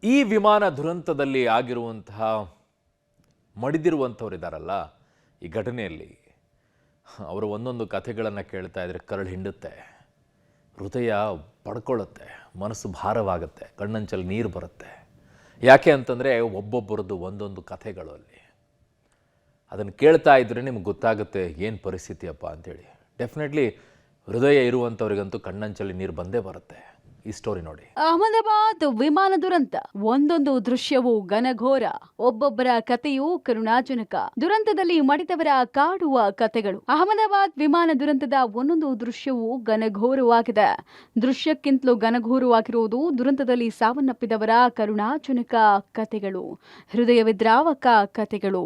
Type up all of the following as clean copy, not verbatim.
ಈ ವಿಮಾನ ದುರಂತದಲ್ಲಿ ಆಗಿರುವಂತಹ ಮಡಿದಿರುವಂಥವರಿದ್ದಾರಲ್ಲ ಈ ಘಟನೆಯಲ್ಲಿ ಅವರು ಒಂದೊಂದು ಕಥೆಗಳನ್ನು ಕೇಳ್ತಾ ಇದ್ರೆ ಕರಳು ಹಿಂಡುತ್ತೆ, ಹೃದಯ ಪಡ್ಕೊಳ್ಳುತ್ತೆ, ಮನಸ್ಸು ಭಾರವಾಗುತ್ತೆ, ಕಣ್ಣಂಚಲ್ಲಿ ನೀರು ಬರುತ್ತೆ. ಯಾಕೆ ಅಂತಂದರೆ ಒಬ್ಬೊಬ್ಬರದ್ದು ಒಂದೊಂದು ಕಥೆಗಳು ಅಲ್ಲಿ. ಅದನ್ನು ಕೇಳ್ತಾ ಇದ್ದರೆ ನಿಮ್ಗೆ ಗೊತ್ತಾಗುತ್ತೆ ಏನು ಪರಿಸ್ಥಿತಿಯಪ್ಪ ಅಂಥೇಳಿ. ಡೆಫಿನೆಟ್ಲಿ ಹೃದಯ ಇರುವಂಥವ್ರಿಗಂತೂ ಕಣ್ಣಂಚಲ್ಲಿ ನೀರು ಬಂದೇ ಬರುತ್ತೆ. ಈ ಸ್ಟೋರಿ ನೋಡಿ. ಅಹಮದಾಬಾದ್ ವಿಮಾನ ದುರಂತ. ಒಂದೊಂದು ದೃಶ್ಯವೂ ಘನಘೋರ, ಒಬ್ಬೊಬ್ಬರ ಕಥೆಯೂ ಕರುಣಾಜನಕ. ದುರಂತದಲ್ಲಿ ಮಡಿದವರ ಕಾಡುವ ಕಥೆಗಳು. ಅಹಮದಾಬಾದ್ ವಿಮಾನ ದುರಂತದ ಒಂದೊಂದು ದೃಶ್ಯವೂ ಘನಘೋರವಾಗಿದೆ. ದೃಶ್ಯಕ್ಕಿಂತಲೂ ಘನಘೋರವಾಗಿರುವುದು ದುರಂತದಲ್ಲಿ ಸಾವನ್ನಪ್ಪಿದವರ ಕರುಣಾಜನಕ ಕಥೆಗಳು, ಹೃದಯ ವಿದ್ರಾವಕ ಕಥೆಗಳು.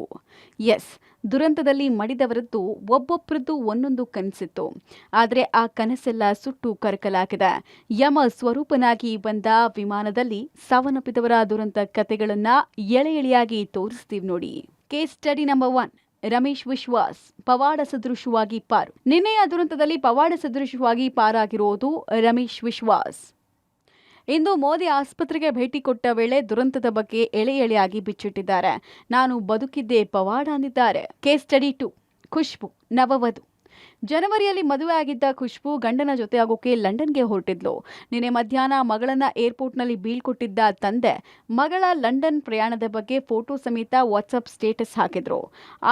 ಎಸ್, ದುರಂತದಲ್ಲಿ ಮಡಿದವರದ್ದು ಒಬ್ಬೊಬ್ಬರದ್ದು ಒಂದೊಂದು ಕನಸಿತ್ತು. ಆದರೆ ಆ ಕನಸೆಲ್ಲ ಸುಟ್ಟು ಕರಕಲಾಗಿದೆ. ಯಮ ಸ್ವರೂಪನಾಗಿ ಬಂದ ವಿಮಾನದಲ್ಲಿ ಸಾವನ್ನಪ್ಪಿದವರ ದುರಂತ ಕಥೆಗಳನ್ನ ಎಳೆ ಎಳೆಯಾಗಿ ತೋರಿಸ್ತೀವಿ ನೋಡಿ. Case study number 1. ರಮೇಶ್ ವಿಶ್ವಾಸ್ ಪವಾಡ ಸದೃಶವಾಗಿ ಪಾರು. ನಿನ್ನೆಯ ದುರಂತದಲ್ಲಿ ಪವಾಡ ಸದೃಶವಾಗಿ ಪಾರಾಗಿರುವುದು ರಮೇಶ್ ವಿಶ್ವಾಸ್. ಇಂದು ಮೋದಿ ಆಸ್ಪತ್ರೆಗೆ ಭೇಟಿ ಕೊಟ್ಟ ವೇಳೆ ದುರಂತದ ಬಗ್ಗೆ ಎಳೆ ಎಳೆಯಾಗಿ ಬಿಚ್ಚಿಟ್ಟಿದ್ದಾರೆ. ನಾನು ಬದುಕಿದ್ದೇ ಪವಾಡ ಅಂದಿದ್ದಾರೆ. Case study 2. ಖುಷ್ಬು ನವವಧು. ಜನವರಿಯಲ್ಲಿ ಮದುವೆ ಆಗಿದ್ದ ಖುಷ್ಬು ಗಂಡನ ಜೊತೆ ಆಗೋಕೆ ಲಂಡನ್ಗೆ ಹೊರಟಿದ್ಲು. ನಿನ್ನೆ ಮಧ್ಯಾಹ್ನ ಮಗಳನ್ನ ಏರ್ಪೋರ್ಟ್ನಲ್ಲಿ ಬೀಳ್ಕೊಟ್ಟಿದ್ದ ತಂದೆ ಮಗಳ ಲಂಡನ್ ಪ್ರಯಾಣದ ಬಗ್ಗೆ ಫೋಟೋ ಸಮೇತ ವಾಟ್ಸಪ್ ಸ್ಟೇಟಸ್ ಹಾಕಿದ್ರು.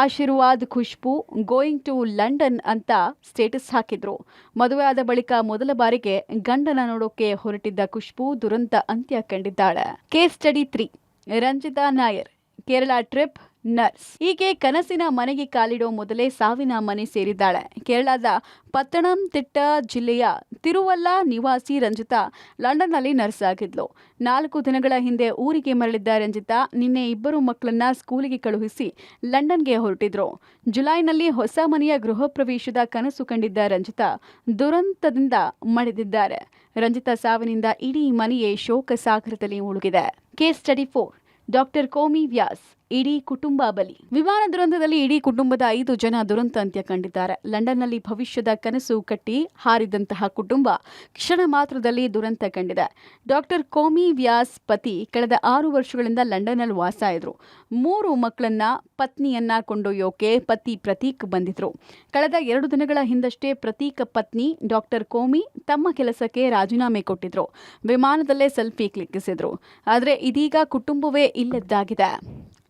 Ashirwad Khushbu going to London ಅಂತ ಸ್ಟೇಟಸ್ ಹಾಕಿದ್ರು. ಮದುವೆ ಆದ ಬಳಿಕ ಮೊದಲ ಬಾರಿಗೆ ಗಂಡನ ನೋಡೋಕೆ ಹೊರಟಿದ್ದ ಖುಷ್ಬು ದುರಂತ ಅಂತ್ಯ ಕಂಡಿದ್ದಾಳೆ. Case study 3. Ranjitha Nair. Kerala trip nurse. ಈಕೆ ಕನಸಿನ ಮನೆಗೆ ಕಾಲಿಡೋ ಮೊದಲೇ ಸಾವಿನ ಮನೆ ಸೇರಿದ್ದಾಳೆ. ಕೇರಳದ ಪತ್ತನಂತಿಟ್ಟ ಜಿಲ್ಲೆಯ ತಿರುವಲ್ಲ ನಿವಾಸಿ ರಂಜಿತಾ ಲಂಡನ್ನಲ್ಲಿ ನರ್ಸ್ ಆಗಿದ್ಲು. 4 ದಿನಗಳ ಹಿಂದೆ ಊರಿಗೆ ಮರಳಿದ್ದ ರಂಜಿತಾ ನಿನ್ನೆ 2 ಮಕ್ಕಳನ್ನ ಸ್ಕೂಲಿಗೆ ಕಳುಹಿಸಿ ಲಂಡನ್ಗೆ ಹೊರಟಿದ್ರು. ಜುಲೈನಲ್ಲಿ ಹೊಸ ಮನೆಯ ಗೃಹ ಪ್ರವೇಶದ ಕನಸು ಕಂಡಿದ್ದ ರಂಜಿತಾ ದುರಂತದಿಂದ ಮಡಿದಿದ್ದಾರೆ. ರಂಜಿತಾ ಸಾವಿನಿಂದ ಇಡೀ ಮನೆಯೇ ಶೋಕ ಸಾಗರದಲ್ಲಿ ಮುಳುಗಿದೆ. Case study 4. ಡಾಕ್ಟರ್ ಕೋಮಿ ವ್ಯಾಸ್. ಇಡೀ ಕುಟುಂಬ ಬಲಿ. ವಿಮಾನ ದುರಂತದಲ್ಲಿ ಇಡೀ ಕುಟುಂಬದ 5 ಜನ ದುರಂತ ಅಂತ್ಯ ಕಂಡಿದ್ದಾರೆ. ಲಂಡನ್ನಲ್ಲಿ ಭವಿಷ್ಯದ ಕನಸು ಕಟ್ಟಿ ಹಾರಿದಂತಹ ಕುಟುಂಬ ಕ್ಷಣ ಮಾತ್ರದಲ್ಲಿ ದುರಂತ ಕಂಡಿದೆ. ಡಾಕ್ಟರ್ ಕೋಮಿ ವ್ಯಾಸ್ ಪತಿ ಕಳೆದ 6 ವರ್ಷಗಳಿಂದ ಲಂಡನ್ನಲ್ಲಿ ವಾಸ ಇದ್ರು. 3 ಮಕ್ಕಳನ್ನ ಪತ್ನಿಯನ್ನ ಕೊಂಡೊಯ್ಯೋಕೆ ಪತಿ ಪ್ರತೀಕ್ ಬಂದಿದ್ರು. ಕಳೆದ 2 ದಿನಗಳ ಹಿಂದಷ್ಟೇ ಪ್ರತೀಕ್ ಪತ್ನಿ ಡಾಕ್ಟರ್ ಕೋಮಿ ತಮ್ಮ ಕೆಲಸಕ್ಕೆ ರಾಜೀನಾಮೆ ಕೊಟ್ಟಿದ್ರು. ವಿಮಾನದಲ್ಲೇ ಸೆಲ್ಫಿ ಕ್ಲಿಕ್ಕಿಸಿದ್ರು. ಆದರೆ ಇದೀಗ ಕುಟುಂಬವೇ ಇಲ್ಲದ್ದಾಗಿದೆ.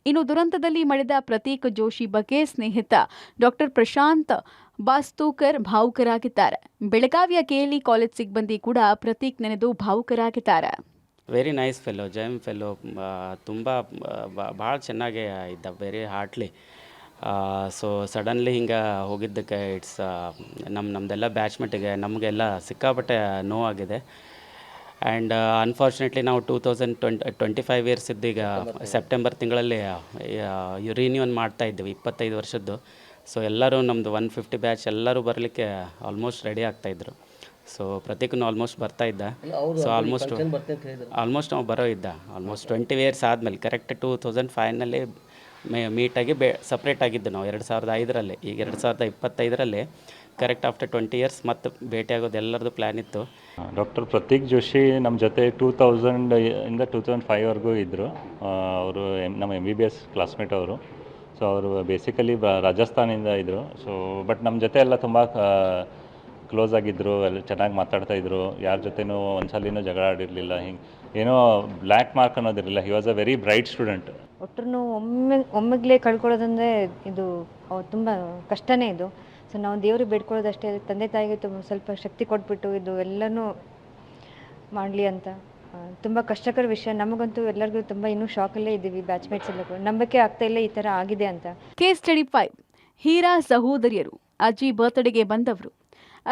ಇನ್ನು ದುರಂತದಲ್ಲಿ ಮಡಿದ ಪ್ರತೀಕ್ ಜೋಶಿ ಬಗ್ಗೆ ಸ್ನೇಹಿತ ಡಾಕ್ಟರ್ ಪ್ರಶಾಂತ್ ಬಾಸ್ತೂಕರ್ ಭಾವುಕರಾಗಿದ್ದಾರೆ. ಬೆಳಗಾವಿಯ ಕೆಎಲ್ಇ ಕಾಲೇಜ್ ಸಿಬ್ಬಂದಿ ಕೂಡ ಪ್ರತೀಕ್ ನೆನೆದು ಭಾವುಕರಾಗಿದ್ದಾರೆ. ವೆರಿ ನೈಸ್ ಫೆಲೋ, ಜೈಮ್ ಫೆಲೋ, ತುಂಬ ಭಾಳ ಚೆನ್ನಾಗೇ ಇದ್ದ, ವೆರಿ ಹಾರ್ಟ್ಲಿ. ಸೊ ಸಡನ್ಲಿ ಹಿಂಗೆ ಹೋಗಿದ್ದಕ್ಕೆ ಇಟ್ಸ್ ನಮ್ಮದೆಲ್ಲ ಬ್ಯಾಚ್ಮೆಂಟಿಗೆ ನಮಗೆಲ್ಲ ಸಿಕ್ಕಾಪಟ್ಟೆ ನೋವಾಗಿದೆ. ಆ್ಯಂಡ್ ಅನ್ಫಾರ್ಚುನೇಟ್ಲಿ ನಾವು 2025 ಇಯರ್ಸ್ ಇದ್ದೀಗ ಸೆಪ್ಟೆಂಬರ್ ತಿಂಗಳಲ್ಲಿ ರಿನ್ಯೂನ್ ಮಾಡ್ತಾ ಇದ್ದೀವಿ 25 ವರ್ಷದ್ದು. ಸೊ ಎಲ್ಲರೂ ನಮ್ಮದು 150 ಬ್ಯಾಚ್ ಎಲ್ಲರೂ ಬರಲಿಕ್ಕೆ ಆಲ್ಮೋಸ್ಟ್ ರೆಡಿ ಆಗ್ತಾಯಿದ್ರು. ಸೊ ಪ್ರತೀಕ್ನು ಆಲ್ಮೋಸ್ಟ್ ಬರ್ತಾ ಇದ್ದ. ಸೊ ಆಲ್ಮೋಸ್ಟ್ ನಾವು ಬರೋ ಇದ್ದ ಆಲ್ಮೋಸ್ಟ್ 20 ಇಯರ್ಸ್ ಆದಮೇಲೆ ಕರೆಕ್ಟ್ 2005ನಲ್ಲಿ ಮೀಟಾಗಿ ಸಪ್ರೇಟ್ ಆಗಿದ್ದು ನಾವು 2005ರಲ್ಲಿ. ಈಗ 2025ರಲ್ಲಿ ಕರೆಕ್ಟ್ ಆಫ್ಟರ್ 20 ಇಯರ್ಸ್ ಮತ್ತು ಭೇಟಿಯಾಗೋದು ಎಲ್ಲರದ್ದು ಪ್ಲ್ಯಾನ್ ಇತ್ತು. ಡಾಕ್ಟರ್ ಪ್ರತೀಕ್ ಜೋಶಿ ನಮ್ಮ ಜೊತೆ 2000ಇಂದ 2005ವರೆಗೂ ಇದ್ದರು. ಅವರು ನಮ್ಮ MBBS ಕ್ಲಾಸ್ಮೇಟ್ ಅವರು. ಸೊ ಅವರು ಬೇಸಿಕಲಿ ರಾಜಸ್ಥಾನಿಂದ ಇದ್ದರು. ಸೊ ಬಟ್ ನಮ್ಮ ಜೊತೆ ಎಲ್ಲ ತುಂಬ ಕ್ಲೋಸ್ ಆಗಿದ್ದರು, ಎಲ್ಲ ಚೆನ್ನಾಗಿ ಮಾತಾಡ್ತಾಯಿದ್ರು. ಯಾರ ಜೊತೆನೂ ಒಂದ್ಸಲಿನೂ ಜಗಳ ಆಡಿರಲಿಲ್ಲ. ಹಿಂಗೆ ಏನೋ ಬ್ಲ್ಯಾಕ್ ಮಾರ್ಕ್ ಅನ್ನೋದಿರಲಿಲ್ಲ. He was a very bright student. ಒಟ್ಟರು ಒಮ್ಮೆಗ್ಲೇ ಕಳ್ಕೊಳ್ಳೋದಂದರೆ ಇದು ತುಂಬ ಕಷ್ಟನೇ ಇದು. ಸೊ ನಾವು ದೇವ್ರಿಗೆ ಬೇಡ್ಕೊಳ್ಳೋದಷ್ಟೇ, ತಂದೆ ತಾಯಿಗೆ ಸ್ವಲ್ಪ ಶಕ್ತಿ ಕೊಟ್ಬಿಟ್ಟು ಇದು ಎಲ್ಲನೂ ಮಾಡಲಿ ಅಂತ. ತುಂಬ ಕಷ್ಟಕರ ವಿಷಯ. ನಮಗಂತೂ ಎಲ್ಲರಿಗೂ ತುಂಬ ಇನ್ನೂ ಶಾಕಲ್ಲೇ ಇದ್ದೀವಿ. ಬ್ಯಾಚ್ಮೇಟ್ಸ್ ಎಲ್ಲ ನಂಬಿಕೆ ಆಗ್ತಾ ಇಲ್ಲ ಈ ಥರ ಆಗಿದೆ ಅಂತ. Case study 5. ಹೀರಾ ಸಹೋದರಿಯರು. ಅಜ್ಜಿ ಬರ್ತ್ಡೇಗೆ ಬಂದವರು.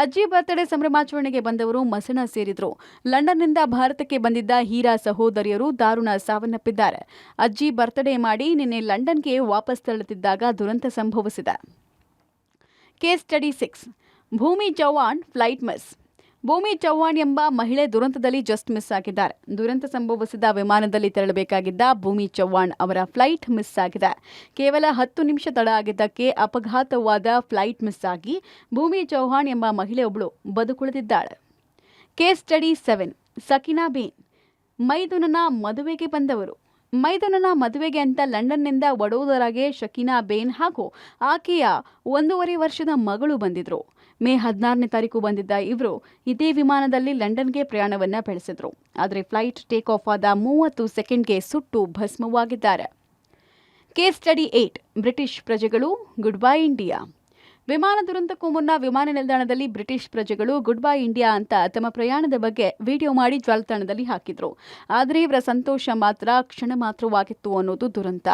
ಅಜ್ಜಿ ಬರ್ತ್ಡೇ ಸಂಭ್ರಮಾಚರಣೆಗೆ ಬಂದವರು ಮಸಣ ಸೇರಿದ್ರು. ಲಂಡನ್ನಿಂದ ಭಾರತಕ್ಕೆ ಬಂದಿದ್ದ ಹೀರಾ ಸಹೋದರಿಯರು ದಾರುಣ ಸಾವನ್ನಪ್ಪಿದ್ದಾರೆ. ಅಜ್ಜಿ ಬರ್ತ್ಡೇ ಮಾಡಿ ನಿನ್ನೆ ಲಂಡನ್ಗೆ ವಾಪಸ್ ತೆರಳುತ್ತಿದ್ದಾಗ ದುರಂತ ಸಂಭವಿಸಿದೆ. Case study 6. ಭೂಮಿ ಚೌಹಾಣ್ ಫ್ಲೈಟ್ ಮಿಸ್. ಭೂಮಿ ಚೌಹಾಣ್ ಎಂಬ ಮಹಿಳೆ ದುರಂತದಲ್ಲಿ ಜಸ್ಟ್ ಮಿಸ್ ಆಗಿದ್ದಾರೆ. ದುರಂತ ಸಂಭವಿಸಿದ ವಿಮಾನದಲ್ಲಿ ತೆರಳಬೇಕಾಗಿದ್ದ ಭೂಮಿ ಚೌಹಾಣ್ ಅವರ ಫ್ಲೈಟ್ ಮಿಸ್ ಆಗಿದೆ. ಕೇವಲ 10 ನಿಮಿಷ ತಡ ಆಗಿದ್ದಕ್ಕೆ ಅಪಘಾತವಾದ ಫ್ಲೈಟ್ ಮಿಸ್ ಆಗಿ ಭೂಮಿ ಚೌಹಾಣ್ ಎಂಬ ಮಹಿಳೆಯೊಬ್ಬಳು ಬದುಕುಳಿದಿದ್ದಾಳೆ. Case study 7. ಸಕಿನಾ ಬೇನ್. ಮೈದುನನ ಮದುವೆಗೆ ಬಂದವರು. ಮೈದುನನ ಮದುವೆಗೆ ಅಂತ ಲಂಡನ್ನಿಂದ ವಡೋದರಾಗೆ ಶಕೀನಾ ಬೇನ್ ಹಾಗೂ ಆಕೆಯ 1.5 ವರ್ಷದ ಮಗಳು ಬಂದಿದ್ರು. ಮೇ 16ನೇ ತಾರೀಕು ಬಂದಿದ್ದ ಇವರು ಇದೇ ವಿಮಾನದಲ್ಲಿ ಲಂಡನ್ಗೆ ಪ್ರಯಾಣವನ್ನ ಬೆಳೆಸಿದ್ರು. ಆದರೆ ಫ್ಲೈಟ್ ಟೇಕ್ ಆಫ್ ಆದ 30 ಸೆಕೆಂಡ್ಗೆ ಸುಟ್ಟು ಭಸ್ಮವಾಗಿದ್ದಾರೆ. ಕೇಸ್ ಸ್ಟಡಿ 8 ಬ್ರಿಟಿಷ್ ಪ್ರಜೆಗಳು ಗುಡ್ ಬೈ ಇಂಡಿಯಾ. ವಿಮಾನ ದುರಂತಕ್ಕೂ ಮುನ್ನ ವಿಮಾನ ನಿಲ್ದಾಣದಲ್ಲಿ ಬ್ರಿಟಿಷ್ ಪ್ರಜೆಗಳು ಗುಡ್ ಬೈ ಇಂಡಿಯಾ ಅಂತ ತಮ್ಮ ಪ್ರಯಾಣದ ಬಗ್ಗೆ ವಿಡಿಯೋ ಮಾಡಿ ಜಾಲತಾಣದಲ್ಲಿ ಹಾಕಿದ್ರು. ಆದರೆ ಇವರ ಸಂತೋಷ ಮಾತ್ರ ಕ್ಷಣ ಮಾತ್ರವಾಗಿತ್ತು ಅನ್ನೋದು ದುರಂತ.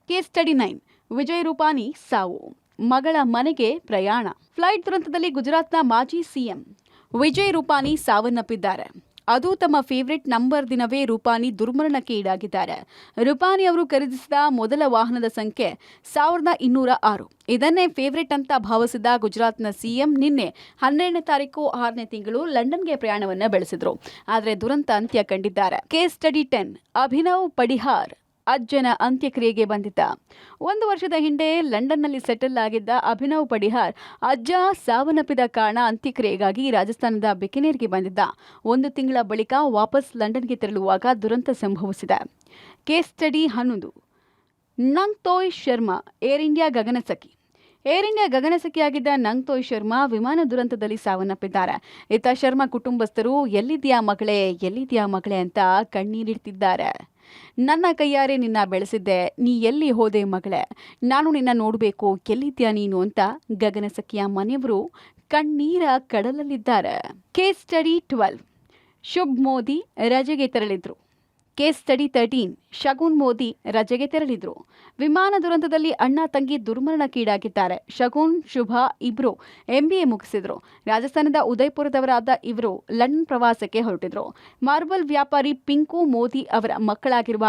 ಕೇಸ್ ಸ್ಟಡಿ 9 ವಿಜಯ್ ರೂಪಾನಿ ಸಾವು, ಮಗಳ ಮನೆಗೆ ಪ್ರಯಾಣ. ಫ್ಲೈಟ್ ದುರಂತದಲ್ಲಿ ಗುಜರಾತ್ನ ಮಾಜಿ ಸಿಎಂ ವಿಜಯ್ ರೂಪಾನಿ ಸಾವನ್ನಪ್ಪಿದ್ದಾರೆ. ಅದು ತಮ್ಮ ಫೇವರಿಟ್ ನಂಬರ್ ದಿನವೇ ರೂಪಾನಿ ದುರ್ಮರಣಕ್ಕೆ ಈಡಾಗಿದ್ದಾರೆ. ರೂಪಾನಿ ಅವರು ಖರೀದಿಸಿದ ಮೊದಲ ವಾಹನದ ಸಂಖ್ಯೆ 1206. ಇದನ್ನೇ ಫೇವರಿಟ್ ಅಂತ ಭಾವಿಸಿದ ಗುಜರಾತ್ನ ಸಿಎಂ ನಿನ್ನೆ 12ನೇ ತಾರೀಕು 6ನೇ ತಿಂಗಳು ಲಂಡನ್ಗೆ ಪ್ರಯಾಣವನ್ನ ಬೆಳೆಸಿದ್ರು. ಆದರೆ ದುರಂತ ಅಂತ್ಯ ಕಂಡಿದ್ದಾರೆ. ಕೇಸ್ ಸ್ಟಡಿ 10 ಅಭಿನವ್ ಪಡಿಹಾರ್ ಅಜ್ಜನ ಅಂತ್ಯಕ್ರಿಯೆಗೆ ಬಂದಿದ್ದ. 1 ವರ್ಷದ ಹಿಂದೆ ಲಂಡನ್ನಲ್ಲಿ ಸೆಟಲ್ ಆಗಿದ್ದ ಅಭಿನವ್ ಪಡಿಹಾರ್ ಅಜ್ಜ ಸಾವನ್ನಪ್ಪಿದ ಕಾರಣ ಅಂತ್ಯಕ್ರಿಯೆಗಾಗಿ ರಾಜಸ್ಥಾನದ ಬಿಕನೇರ್ಗೆ ಬಂದಿದ್ದ. 1 ತಿಂಗಳ ಬಳಿಕ ವಾಪಸ್ ಲಂಡನ್ಗೆ ತೆರಳುವಾಗ ದುರಂತ ಸಂಭವಿಸಿದೆ. Case study 11 Nganthoi Sharma air India ಗಗನಸಖಿ. ಏರ್ ಇಂಡಿಯಾ ಗಗನಸಖಿಯಾಗಿದ್ದ ನಂಗ್ತೋಯ್ ಶರ್ಮಾ ವಿಮಾನ ದುರಂತದಲ್ಲಿ ಸಾವನ್ನಪ್ಪಿದ್ದಾರೆ. ಇತ್ತ ಶರ್ಮಾ ಕುಟುಂಬಸ್ಥರು ಎಲ್ಲಿದ್ಯಾ ಮಗಳೇ ಅಂತ ಕಣ್ಣೀರಿಡ್ತಿದ್ದಾರೆ. ನನ್ನ ಕೈಯಾರೆ ನಿನ್ನ ಬೆಳೆಸಿದ್ದೆ, ನೀ ಎಲ್ಲಿ ಹೋದೆ ಮಗಳೇ, ನಾನು ನಿನ್ನ ನೋಡಬೇಕು, ಎಲ್ಲಿದ್ಯಾ ನೀನು ಅಂತ ಗಗನಸಖಿಯ ಮನೆಯವರು ಕಣ್ಣೀರ ಕಡಲಲ್ಲಿದ್ದಾರೆ. ಕೇಸ್ ಸ್ಟಡಿ 12 ಶುಭ್ ಮೋದಿ ರಜೆಗೆ ತೆರಳಿದ್ರು. ಕೇಸ್ ಸ್ಟಡಿ 13 ಶಗುನ್ ಮೋದಿ ರಜೆಗೆ ತೆರಳಿದ್ರು. ವಿಮಾನ ದುರಂತದಲ್ಲಿ ಅಣ್ಣ ತಂಗಿ ದುರ್ಮರಣಕ್ಕೀಡಾಗಿದ್ದಾರೆ. ಶಗುನ್ ಶುಭ ಇಬ್ರು MBA ಮುಗಿಸಿದ್ರು. ರಾಜಸ್ಥಾನದ ಉದಯ್ಪುರದವರಾದ ಇವರು ಲಂಡನ್ ಪ್ರವಾಸಕ್ಕೆ ಹೊರಟಿದ್ರು. ಮಾರ್ಬಲ್ ವ್ಯಾಪಾರಿ ಪಿಂಕು ಮೋದಿ ಅವರ ಮಕ್ಕಳಾಗಿರುವ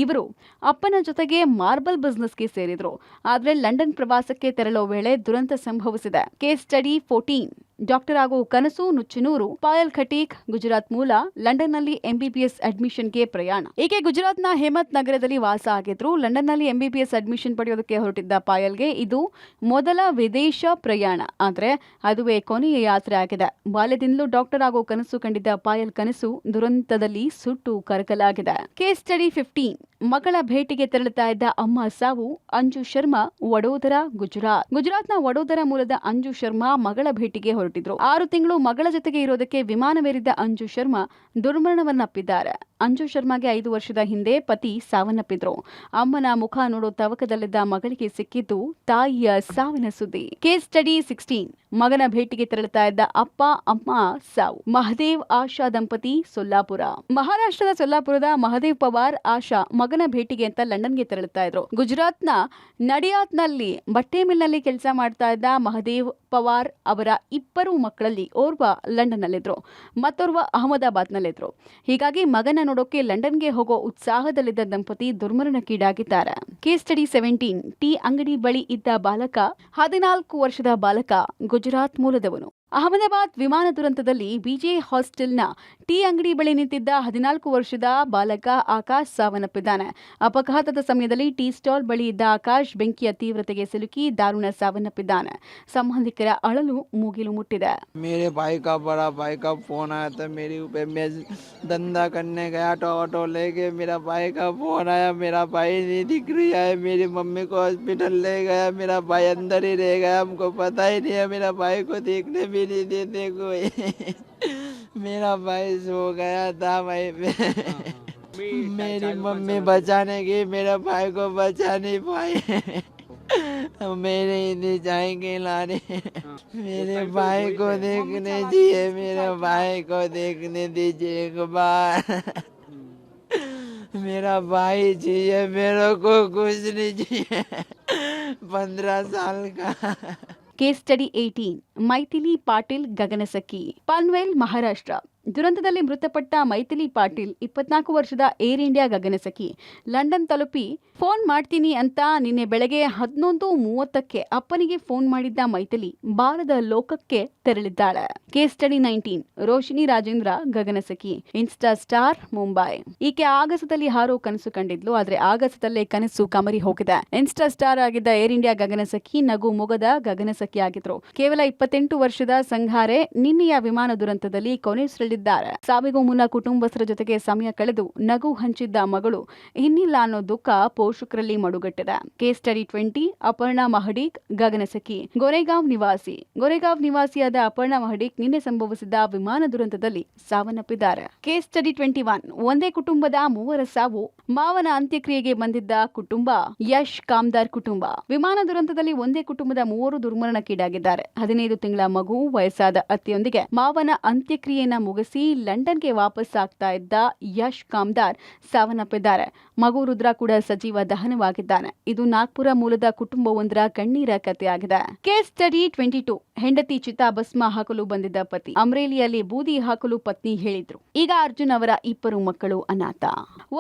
ಇವರು ಅಪ್ಪನ ಜೊತೆಗೆ ಮಾರ್ಬಲ್ ಬಿಸ್ನೆಸ್ಗೆ ಸೇರಿದ್ರು. ಆದರೆ ಲಂಡನ್ ಪ್ರವಾಸಕ್ಕೆ ತೆರಳೋ ವೇಳೆ ದುರಂತ ಸಂಭವಿಸಿದೆ. ಕೇಸ್ ಸ್ಟಡಿ 14 ಡಾಕ್ಟರ್ ಆಗೋ ಕನಸು ನುಚ್ಚುನೂರು. ಪಾಯಲ್ ಖಟೀಕ್ ಗುಜರಾತ್ ಮೂಲ, ಲಂಡನ್ನಲ್ಲಿ MBBS ಅಡ್ಮಿಷನ್ಗೆ ಪ್ರಯಾಣ. ಈಕೆ ಗುಜರಾತ್ನ ಹೇಮತ್ ನಗರದಲ್ಲಿ ವಾಸ ಆಗಿದ್ರು. ಲಂಡನ್ನಲ್ಲಿ MBBS ಅಡ್ಮಿಷನ್ ಪಡೆಯೋದಕ್ಕೆ ಹೊರಟಿದ್ದ ಪಾಯಲ್ಗೆ ಇದು ಮೊದಲ ವಿದೇಶ ಪ್ರಯಾಣ. ಆದರೆ ಅದುವೇ ಕೊನೆಯ ಯಾತ್ರೆ ಆಗಿದೆ. ಬಾಲ್ಯದಿಂದಲೂ ಡಾಕ್ಟರ್ ಆಗೋ ಕನಸು ಕಂಡಿದ್ದ ಪಾಯಲ್ ಕನಸು ದುರಂತದಲ್ಲಿ ಸುಟ್ಟು ಕರಕಲಾಗಿದೆ. ಕೇಸ್ ಸ್ಟಡಿ 15 ಮಗಳ ಭೇಟಿಗೆ ತೆರಳುತ್ತಾ ಇದ್ದ ಅಮ್ಮ ಸಾವು. ಅಂಜು ಶರ್ಮಾ ವಡೋದರ ಗುಜರಾತ್. ಗುಜರಾತ್ನ ವಡೋದರ ಮೂಲದ ಅಂಜು ಶರ್ಮಾ ಮಗಳ ಭೇಟಿಗೆ ಹೊರಟಿದ್ರು. 6 ತಿಂಗಳು ಮಗಳ ಜೊತೆಗೆ ಇರೋದಕ್ಕೆ ವಿಮಾನವೇರಿದ್ದ ಅಂಜು ಶರ್ಮಾ ದುರ್ಮರಣವನ್ನಪ್ಪಿದ್ದಾರೆ. ಅಂಜು ಶರ್ಮಾಗೆ 5 ವರ್ಷದ ಹಿಂದೆ ಪತಿ ಸಾವನ್ನಪ್ಪಿದ್ರು. ಅಮ್ಮನ ಮುಖ ನೋಡೋ ತವಕದಲ್ಲಿದ್ದ ಮಗಳಿಗೆ ಸಿಕ್ಕಿದ್ದು ತಾಯಿಯ ಸಾವಿನ ಸುದ್ದಿ. ಕೇಸ್ ಸ್ಟಡಿ 16 ಮಗನ ಭೇಟಿಗೆ ತೆರಳುತ್ತಾ ಇದ್ದ ಅಪ್ಪ ಅಮ್ಮ ಸಾವು. ಮಹದೇವ್ ಆಶಾ ದಂಪತಿ ಸೊಲ್ಲಾಪುರ. ಮಹಾರಾಷ್ಟ್ರದ ಸೊಲ್ಲಾಪುರದ ಮಹದೇವ್ ಪವಾರ್ ಆಶಾ ಮಗನ ಭೇಟಿಗೆ ಅಂತ ಲಂಡನ್ಗೆ ತೆರಳುತ್ತಾ ಇದ್ರು. ಗುಜರಾತ್ನ ನಡಿಯಾದ್ನಲ್ಲಿ ಬಟ್ಟೆ ಮಿಲ್ನಲ್ಲಿ ಕೆಲಸ ಮಾಡ್ತಾ ಇದ್ದ ಮಹದೇವ್ ಪವಾರ್ ಅವರ 2 ಮಕ್ಕಳಲ್ಲಿ ಓರ್ವ ಲಂಡನ್ನಲ್ಲಿದ್ರು, ಮತ್ತೋರ್ವ ಅಹಮದಾಬಾದ್ನಲ್ಲಿದ್ರು. ಹೀಗಾಗಿ ಮಗನ ನೋಡೋಕೆ ಲಂಡನ್ಗೆ ಹೋಗೋ ಉತ್ಸಾಹದಲ್ಲಿದ್ದ ದಂಪತಿ ದುರ್ಮರಣಕ್ಕೀಡಾಗಿದ್ದಾರೆ. ಕೇಸ್ ಸ್ಟಡಿ 17 ಟೀ ಅಂಗಡಿ ಬಳಿ ಇದ್ದ ಬಾಲಕ 14 ವರ್ಷದ ಬಾಲಕ ಗುಜರಾತ್ ಮೂಲದವನು. ಅಹಮದಾಬಾದ್ ವಿಮಾನ ದುರಂತದಲ್ಲಿ ಬಿಜೆ ಹಾಸ್ಟೆಲ್ನ ಟೀ ಅಂಗಡಿ ಬಳಿ ನಿಂತಿದ್ದ 14 ವರ್ಷದ ಬಾಲಕ ಆಕಾಶ್ ಸಾವನ್ನಪ್ಪಿದ್ದಾನೆ. ಅಪಘಾತದ ಸಮಯದಲ್ಲಿ ಟೀ ಸ್ಟಾಲ್ ಬಳಿ ಇದ್ದ ಆಕಾಶ್ ಬೆಂಕಿಯ ತೀವ್ರತೆಗೆ ಸಿಲುಕಿ ದಾರುಣ ಸಾವನ್ನಪ್ಪಿದ್ದಾನೆ. ಸಂಬಂಧಿಕರ ಅಳಲು ಮುಗಿಲು ಮುಟ್ಟಿದೆ. मेरे भाई का बड़ा भाई का फोन आया था मेरे ऊपर, मैं धंधा करने गया ऑटो लेके, मेरा भाई का फोन आया, मेरा भाई नहीं दिख रहा है, मेरी मम्मी को हॉस्पिटल ले गया, मेरा भाई अंदर ही रह गया, हमको पता ही नहीं है, मेरा भाई को देखने भी नहीं देते कोई। मेरा भाई सो गया था भाई। मेरी मम्मी बचाने गई, मेरे भाई को बचा नहीं पाई। मेरे नहीं जाएंगे लाने, मेरे भाई को देखने दीजिए, मेरे भाई को देखने दीजिए एक बार। मेरा भाई चाहिए, मेरे को कुछ नहीं चाहिए। 15 साल का. ಕೇಸ್ ಸ್ಟಡಿ 18 ಮೈಥಿಲಿ ಪಾಟೀಲ್ ಗಗನಸಖಿ. ಪನ್ವೇಲ್ ಮಹಾರಾಷ್ಟ್ರ. ದುರಂತದಲ್ಲಿ ಮೃತಪಟ್ಟ ಮೈಥಿಲಿ ಪಾಟೀಲ್ 24 ವರ್ಷದ ಏರ್ ಇಂಡಿಯಾ ಗಗನಸಖಿ. ಲಂಡನ್ ತಲುಪಿ ಫೋನ್ ಮಾಡ್ತೀನಿ ಅಂತ ನಿನ್ನೆ ಬೆಳಗ್ಗೆ 11:30ಕ್ಕೆ ಅಪ್ಪನಿಗೆ ಫೋನ್ ಮಾಡಿದ್ದ ಮೈಥಿಲಿ ಬಾರದ ಲೋಕಕ್ಕೆ ತೆರಳಿದ್ದಾಳೆ. ಕೇಸ್ ಸ್ಟಡಿ 19 ರೋಶಿನಿ ರಾಜೇಂದ್ರ ಗಗನಸಖಿ. Insta star Mumbai. ಈಕೆ ಆಗಸದಲ್ಲಿ ಹಾರೋ ಕನಸು ಕಂಡಿದ್ಲು, ಆದ್ರೆ ಆಗಸದಲ್ಲೇ ಕನಸು ಕಮರಿ ಹೋಗಿದೆ. ಇನ್ಸ್ಟಾ ಸ್ಟಾರ್ ಆಗಿದ್ದ ಏರ್ ಇಂಡಿಯಾ ಗಗನಸಖಿ ನಗು ಮೊಗದ ಗಗನಸಖಿ ಆಗಿದ್ರು. ಕೇವಲ 28 ವರ್ಷದ ಸಂಘಾರೆ ನಿನ್ನೆಯ ವಿಮಾನ ದುರಂತದಲ್ಲಿ ಕೊನೆಯುಸಿರೆಳೆದ ತಳ್ಳಿದ್ದಾರೆ. ಸಾವಿಗೂ ಮುನ್ನ ಕುಟುಂಬಸ್ಥರ ಜೊತೆಗೆ ಸಮಯ ಕಳೆದು ನಗು ಹಂಚಿದ್ದ ಮಗಳು ಇನ್ನಿಲ್ಲ ಅನ್ನೋ ದುಃಖ ಪೋಷಕರಲ್ಲಿ ಮಡುಗಟ್ಟಿದೆ. ಕೇಸ್ ಸ್ಟಡಿ 20 ಅಪರ್ಣಾ ಮಹಡಿಕ್ ಗಗನಸಖಿ ಗೋರೆಗಾಂವ್ ನಿವಾಸಿಯಾದ ಅಪರ್ಣಾ ಮಹಡಿಕ್ ನಿನ್ನೆ ಸಂಭವಿಸಿದ ವಿಮಾನ ದುರಂತದಲ್ಲಿ ಸಾವನ್ನಪ್ಪಿದ್ದಾರೆ. ಕೇಸ್ ಸ್ಟಡಿ 21 ಒಂದೇ ಕುಟುಂಬದ 3 ಸಾವು. ಮಾವನ ಅಂತ್ಯಕ್ರಿಯೆಗೆ ಬಂದಿದ್ದ ಕುಟುಂಬ ಯಶ್ ಕಾಮ್ದಾರ್ ಕುಟುಂಬ. ವಿಮಾನ ದುರಂತದಲ್ಲಿ ಒಂದೇ ಕುಟುಂಬದ 3 ದುರ್ಮರಣಕ್ಕೀಡಾಗಿದ್ದಾರೆ. 15 ತಿಂಗಳ ಮಗು, ವಯಸ್ಸಾದ ಅತ್ತೆಯೊಂದಿಗೆ ಮಾವನ ಅಂತ್ಯಕ್ರಿಯೆಯನ್ನ ಮುಗಿಸಿ ಲಂಡನ್ಗೆ ವಾಪಸ್ ಆಗ್ತಾ ಇದ್ದ ಯಶ್ ಕಾಮ್ದಾರ್ ಸಾವನ್ನಪ್ಪಿದ್ದಾರೆ. ಮಗು ರುದ್ರ ಕೂಡ ಸಜೀವ ದಹನವಾಗಿದ್ದಾನೆ. ಇದು ನಾಗ್ಪುರ ಮೂಲದ ಕುಟುಂಬವೊಂದರ ಕಣ್ಣೀರ ಕಥೆಯಾಗಿದೆ. ಕೇಸ್ ಸ್ಟಡಿ 22 ಹೆಂಡತಿ ಚಿತಾಭಸ್ಮ ಹಾಕಲು ಬಂದಿದ್ದ ಪತಿ, ಅಮ್ರೇಲಿಯಲ್ಲಿ ಬೂದಿ ಹಾಕಲು ಪತ್ನಿ ಹೇಳಿದ್ರು. ಈಗ ಅರ್ಜುನ್ ಅವರ 2 ಮಕ್ಕಳು ಅನಾಥ.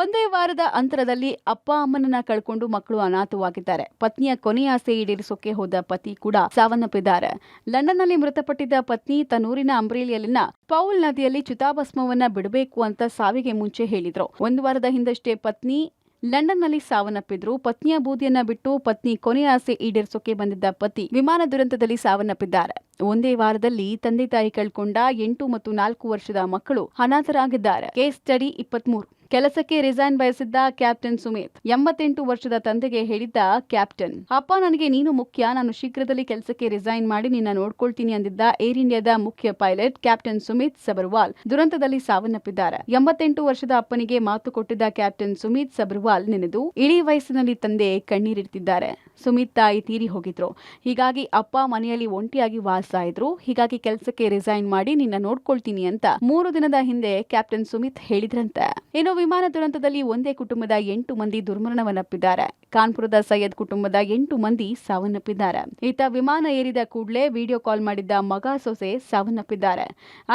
ಒಂದೇ ವಾರದ ಅಂತರದಲ್ಲಿ ಅಪ್ಪ ಅಮ್ಮನನ್ನ ಕಳ್ಕೊಂಡು ಮಕ್ಕಳು ಅನಾಥವಾಗಿದ್ದಾರೆ. ಪತ್ನಿಯ ಕೊನೆಯ ಆಸೆ ಈಡೇರಿಸೋಕೆ ಹೋದ ಪತಿ ಕೂಡ ಸಾವನ್ನಪ್ಪಿದ್ದಾರೆ. ಲಂಡನ್ನಲ್ಲಿ ಮೃತಪಟ್ಟಿದ್ದ ಪತ್ನಿ ತನ್ನೂರಿನ ಅಮ್ರೇಲಿಯಲ್ಲಿನ ಪೌಲ್ ನದಿಯಲ್ಲಿ ಚಿತಾಭಸ್ಮವನ್ನ ಬಿಡಬೇಕು ಅಂತ ಸಾವಿಗೆ ಮುಂಚೆ ಹೇಳಿದ್ರು. 1 ವಾರದ ಹಿಂದಷ್ಟೇ ಪತ್ನಿ ಲಂಡನ್ನಲ್ಲಿ ಸಾವನ್ನಪ್ಪಿದ್ರು. ಪತ್ನಿಯ ಬೂದಿಯನ್ನ ಬಿಟ್ಟು ಪತ್ನಿ ಕೊನೆಯ ಆಸೆ ಈಡೇರಿಸೋಕೆ ಬಂದಿದ್ದ ಪತಿ ವಿಮಾನ ದುರಂತದಲ್ಲಿ ಸಾವನ್ನಪ್ಪಿದ್ದಾರೆ. ಒಂದೇ ವಾರದಲ್ಲಿ ತಂದೆ ತಾಯಿ ಕಳ್ಕೊಂಡ 8 ಮತ್ತು 4 ವರ್ಷದ ಮಕ್ಕಳು ಅನಾಥರಾಗಿದ್ದಾರೆ. ಕೇಸ್ ಸ್ಟಡಿ 23 ಕೆಲಸಕ್ಕೆ ರಿಸೈನ್ ಬಯಸಿದ್ದ ಕ್ಯಾಪ್ಟನ್ ಸುಮಿತ್. 88 ವರ್ಷದ ತಂದೆಗೆ ಹೇಳಿದ್ದ ಕ್ಯಾಪ್ಟನ್, ಅಪ್ಪ ನನಗೆ ನೀನು ಮುಖ್ಯ, ನಾನು ಶೀಘ್ರದಲ್ಲಿ ಕೆಲಸಕ್ಕೆ ರಿಸೈನ್ ಮಾಡಿ ನಿನ್ನ ನೋಡ್ಕೊಳ್ತೀನಿ ಅಂದಿದ್ದ ಏರ್ ಇಂಡಿಯಾದ ಮುಖ್ಯ ಪೈಲಟ್ ಕ್ಯಾಪ್ಟನ್ ಸುಮಿತ್ ಸಬರ್ವಾಲ್ ದುರಂತದಲ್ಲಿ ಸಾವನ್ನಪ್ಪಿದ್ದಾರೆ. 88 ವರ್ಷದ ಅಪ್ಪನಿಗೆ ಮಾತು ಕೊಟ್ಟಿದ್ದ ಕ್ಯಾಪ್ಟನ್ ಸುಮಿತ್ ಸಬರ್ವಾಲ್ ನೆನೆದು ಇಳಿ ವಯಸ್ಸಿನಲ್ಲಿ ತಂದೆ ಕಣ್ಣೀರಿಡ್ತಿದ್ದಾರೆ. ಸುಮಿತ್ ತಾಯಿ ತೀರಿ ಹೋಗಿದ್ರು. ಹೀಗಾಗಿ ಅಪ್ಪ ಮನೆಯಲ್ಲಿ ಒಂಟಿಯಾಗಿ ವಾಸ ಇದ್ರು. ಹೀಗಾಗಿ ಕೆಲಸಕ್ಕೆ ರಿಸೈನ್ ಮಾಡಿ ನಿನ್ನ ನೋಡ್ಕೊಳ್ತೀನಿ ಅಂತ 3 ದಿನದ ಹಿಂದೆ ಕ್ಯಾಪ್ಟನ್ ಸುಮಿತ್ ಹೇಳಿದ್ರಂತೆ. ಇನ್ನು ವಿಮಾನ ದುರಂತದಲ್ಲಿ ಒಂದೇ ಕುಟುಂಬದ 8 ಮಂದಿ ದುರ್ಮರಣವನ್ನಪ್ಪಿದ್ದಾರೆ. ಕಾನ್ಪುರದ ಸೈಯದ್ ಕುಟುಂಬದ 8 ಮಂದಿ ಸಾವನ್ನಪ್ಪಿದ್ದಾರೆ. ಈತ ವಿಮಾನ ಏರಿದ ಕೂಡಲೇ ವಿಡಿಯೋ ಕಾಲ್ ಮಾಡಿದ್ದ ಮಗ, ಸೊಸೆ ಸಾವನ್ನಪ್ಪಿದ್ದಾರೆ.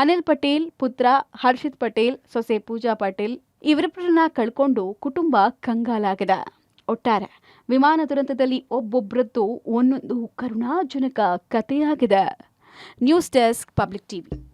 ಅನಿಲ್ ಪಟೇಲ್ ಪುತ್ರ ಹರ್ಷಿತ್ ಪಟೇಲ್, ಸೊಸೆ ಪೂಜಾ ಪಟೇಲ್ ಇವರಿಬ್ಬರನ್ನ ಕಳ್ಕೊಂಡು ಕುಟುಂಬ ಕಂಗಾಲಾಗಿದೆ. ಒಟ್ಟಾರೆ ವಿಮಾನ ದುರಂತದಲ್ಲಿ ಒಬ್ಬೊಬ್ಬರದ್ದು ಒಂದೊಂದು ಕರುಣಾಜನಕ ಕಥೆಯಾಗಿದೆ. News desk, public TV.